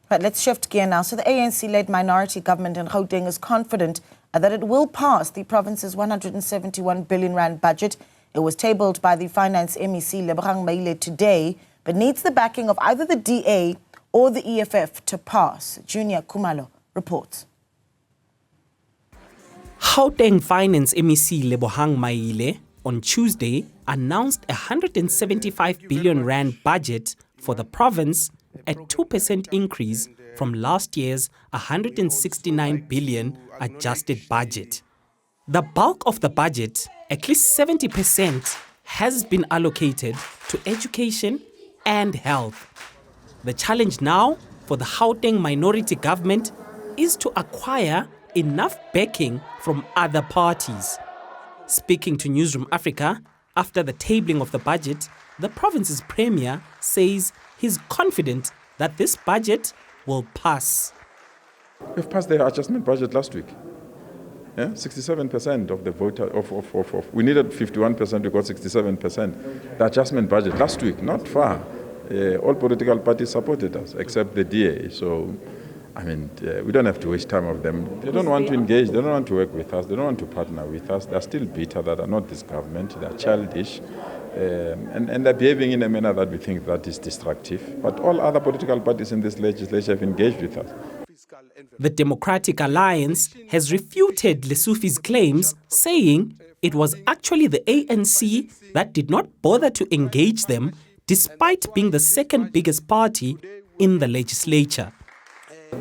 But let's shift gear now. So the ANC-led minority government in Gauteng is confident that it will pass the province's 171 billion rand budget. It was tabled by the Finance MEC Lebogang Maile today, but needs the backing of either the DA or the EFF to pass. Juniour Khumalo reports. Gauteng Finance MEC Lebogang Maile on Tuesday announced a 175 billion rand budget for the province, a 2% increase from last year's 169 billion adjusted budget. The bulk of the budget, at least 70%, has been allocated to education and health. The challenge now for the Gauteng minority government is to acquire enough backing from other parties. Speaking to Newzroom Afrika after the tabling of the budget, the province's premier says he's confident that this budget will pass. We've passed the adjustment budget last week. 67% of the vote we needed 51%, we got 67%. The adjustment budget last week, not far. All political parties supported us except the DA. So, I mean, we don't have to waste time of them. They don't want to engage, they don't want to work with us, they don't want to partner with us. They're still bitter that are not this government, they're childish. And they're behaving in a manner that we think that is destructive. But all other political parties in this legislature have engaged with us. The Democratic Alliance has refuted Lesufi's claims, saying it was actually the ANC that did not bother to engage them, despite being the second biggest party in the legislature.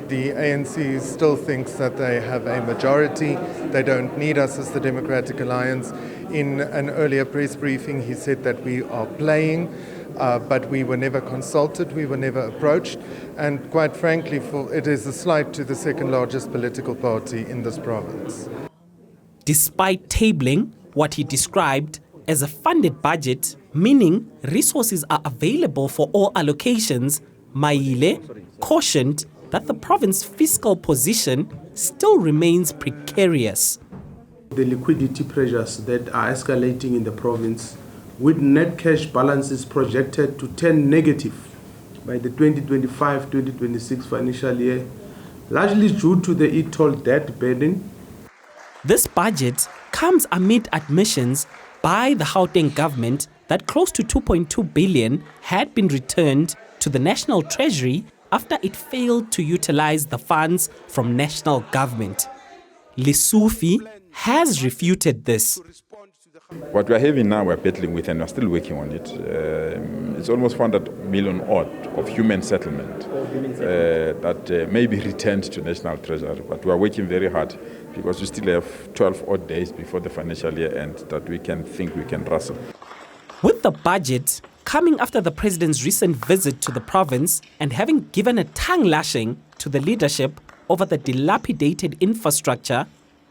The ANC still thinks that they have a majority. They don't need us as the Democratic Alliance. In an earlier press briefing, he said that we are playing, but we were never consulted, we were never approached. And quite frankly, it is a slight to the second largest political party in this province. Despite tabling what he described as a funded budget, meaning resources are available for all allocations, Maile cautioned that the province's fiscal position still remains precarious. The liquidity pressures that are escalating in the province, with net cash balances projected to turn negative by the 2025-2026 financial year, largely due to the e-toll debt burden. This budget comes amid admissions by the Gauteng government that close to 2.2 billion had been returned to the National Treasury after it failed to utilize the funds from national government. Lesufi has refuted this. What we're having now, we're battling with, and we're still working on it. It's almost 400 million odd of human settlement that may be returned to National Treasury. But we are working very hard because we still have 12 odd days before the financial year ends that we can wrestle. With the budget coming after the president's recent visit to the province and having given a tongue lashing to the leadership over the dilapidated infrastructure,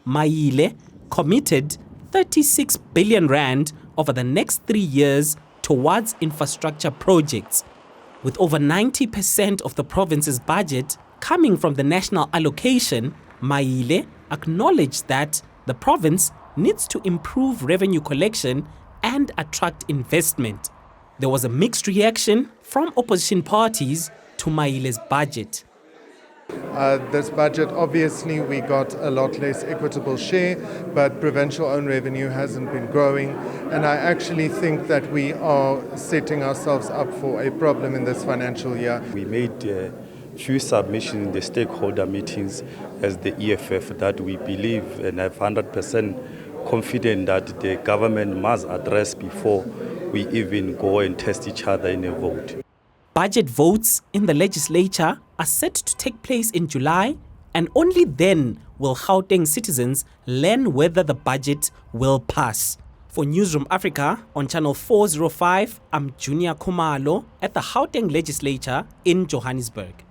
Maile committed 36 billion rand over the next 3 years towards infrastructure projects. With over 90% of the province's budget coming from the national allocation, Maile acknowledged that the province needs to improve revenue collection and attract investment. There was a mixed reaction from opposition parties to Maile's budget. This budget, obviously, we got a lot less equitable share, but provincial own revenue hasn't been growing. And I actually think that we are setting ourselves up for a problem in this financial year. We made a few submissions in the stakeholder meetings as the EFF that we believe and have 100% confident that the government must address before we even go and test each other in a vote. Budget votes in the legislature are set to take place in July, and only then will Gauteng citizens learn whether the budget will pass. For Newzroom Afrika on Channel 405, I'm Juniour Khumalo at the Gauteng legislature in Johannesburg.